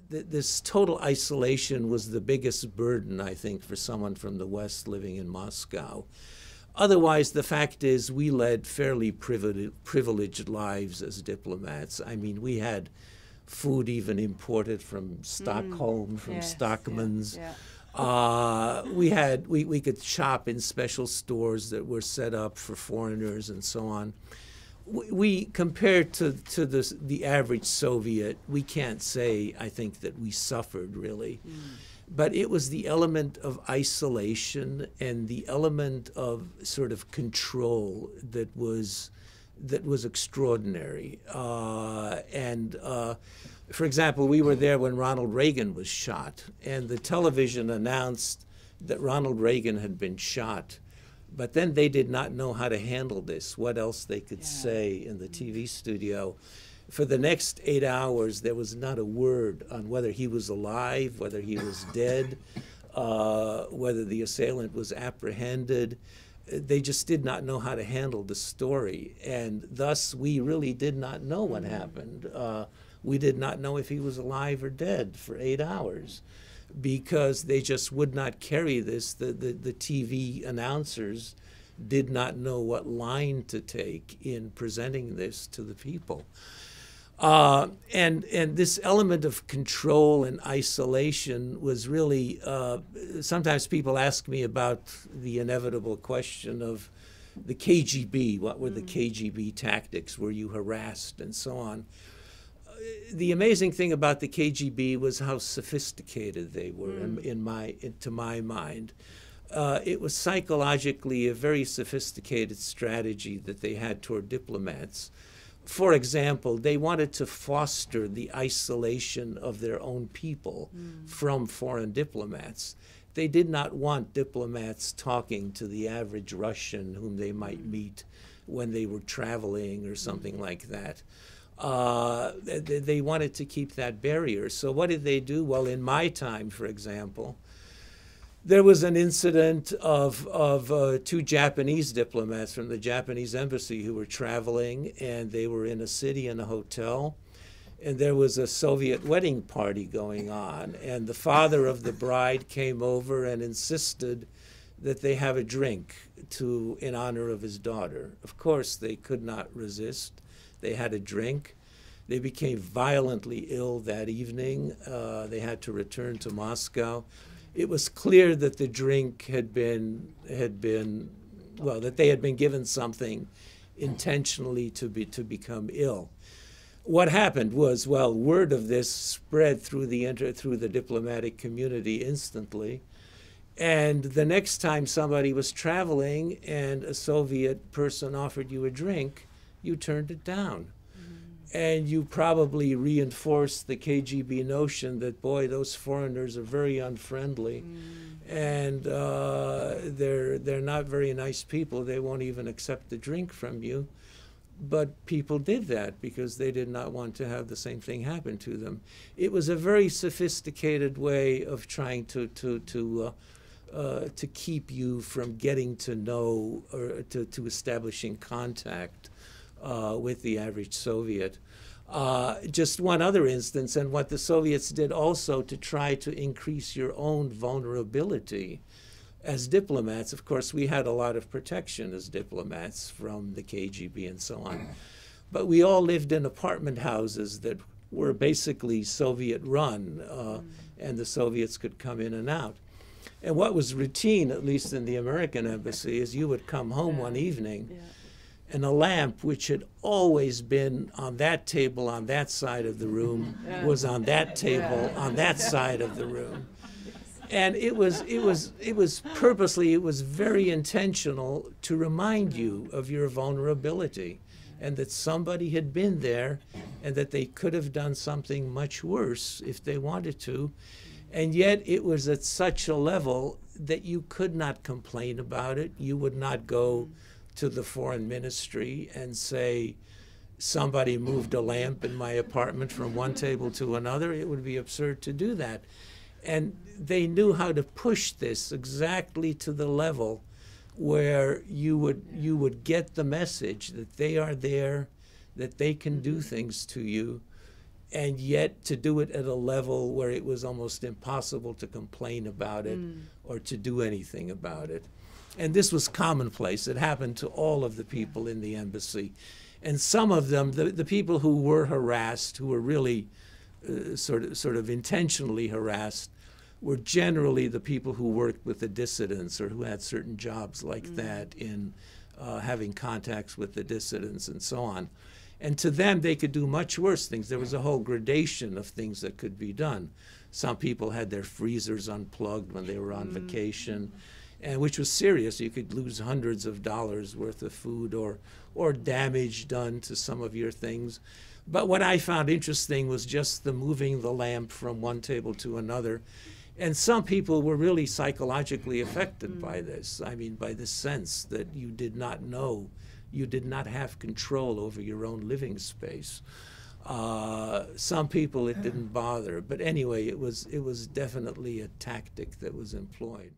this total isolation was the biggest burden, I think, for someone from the West living in Moscow. Otherwise, the fact is we led fairly privileged lives as diplomats. I mean, we had food even imported from Stockholm, from Stockmann's. Yeah. We could shop in special stores that were set up for foreigners and so on. We compared to the average Soviet, we can't say, I think, that we suffered really. But it was the element of isolation and the element of sort of control that was extraordinary. For example, we were there when Ronald Reagan was shot, and the television announced that Ronald Reagan had been shot. But then they did not know how to handle this, what else they could say in the TV studio. For the next 8 hours, there was not a word on whether he was alive, whether he was dead, whether the assailant was apprehended. They just did not know how to handle the story. And thus, we really did not know what happened. We did not know if he was alive or dead for 8 hours, because they just would not carry this. The TV announcers did not know what line to take in presenting this to the people. And this element of control and isolation was really, sometimes people ask me about the inevitable question of the KGB. What were the KGB tactics? Were you harassed and so on? The amazing thing about the KGB was how sophisticated they were, to my mind. It was psychologically a very sophisticated strategy that they had toward diplomats. For example, they wanted to foster the isolation of their own people from foreign diplomats. They did not want diplomats talking to the average Russian whom they might meet when they were traveling or something like that. They wanted to keep that barrier. So what did they do? Well, in my time, for example, there was an incident of 2 Japanese diplomats from the Japanese embassy who were traveling, and they were in a city in a hotel, and there was a Soviet wedding party going on, and the father of the bride came over and insisted that they have a drink in honor of his daughter. Of course, they could not resist. They had a drink. They became violently ill that evening. They had to return to Moscow. It was clear that the drink that they had been given something intentionally to become ill. What happened was, word of this spread through the diplomatic community instantly. And the next time somebody was traveling and a Soviet person offered you a drink, you turned it down. And you probably reinforced the KGB notion that, boy, those foreigners are very unfriendly, and they're not very nice people. They won't even accept the drink from you. But people did that because they did not want to have the same thing happen to them. It was a very sophisticated way of trying to keep you from getting to know or to establishing contact with the average Soviet. Just one other instance, and what the Soviets did also to try to increase your own vulnerability as diplomats. Of course, we had a lot of protection as diplomats from the KGB and so on. But we all lived in apartment houses that were basically Soviet-run, and the Soviets could come in and out. And what was routine, at least in the American embassy, is you would come home one evening, and a lamp, which had always been on that table on that side of the room, was on that table on that side of the room. And it was purposely, it was very intentional to remind you of your vulnerability, and that somebody had been there, and that they could have done something much worse if they wanted to. And yet it was at such a level that you could not complain about it. You would not go to the foreign ministry and say, somebody moved a lamp in my apartment from one table to another. It would be absurd to do that. And they knew how to push this exactly to the level where you would get the message that they are there, that they can do things to you, and yet to do it at a level where it was almost impossible to complain about it or to do anything about it. And this was commonplace. It happened to all of the people in the embassy. And some of them, the people who were harassed, who were really sort of intentionally harassed, were generally the people who worked with the dissidents or who had certain jobs like that in having contacts with the dissidents and so on. And to them, they could do much worse things. There was a whole gradation of things that could be done. Some people had their freezers unplugged when they were on vacation, and which was serious. You could lose hundreds of dollars worth of food or damage done to some of your things. But what I found interesting was just the moving the lamp from one table to another. And some people were really psychologically affected by this. I mean, by this sense that you did not know, you did not have control over your own living space. Some people it didn't bother. But anyway, it was definitely a tactic that was employed.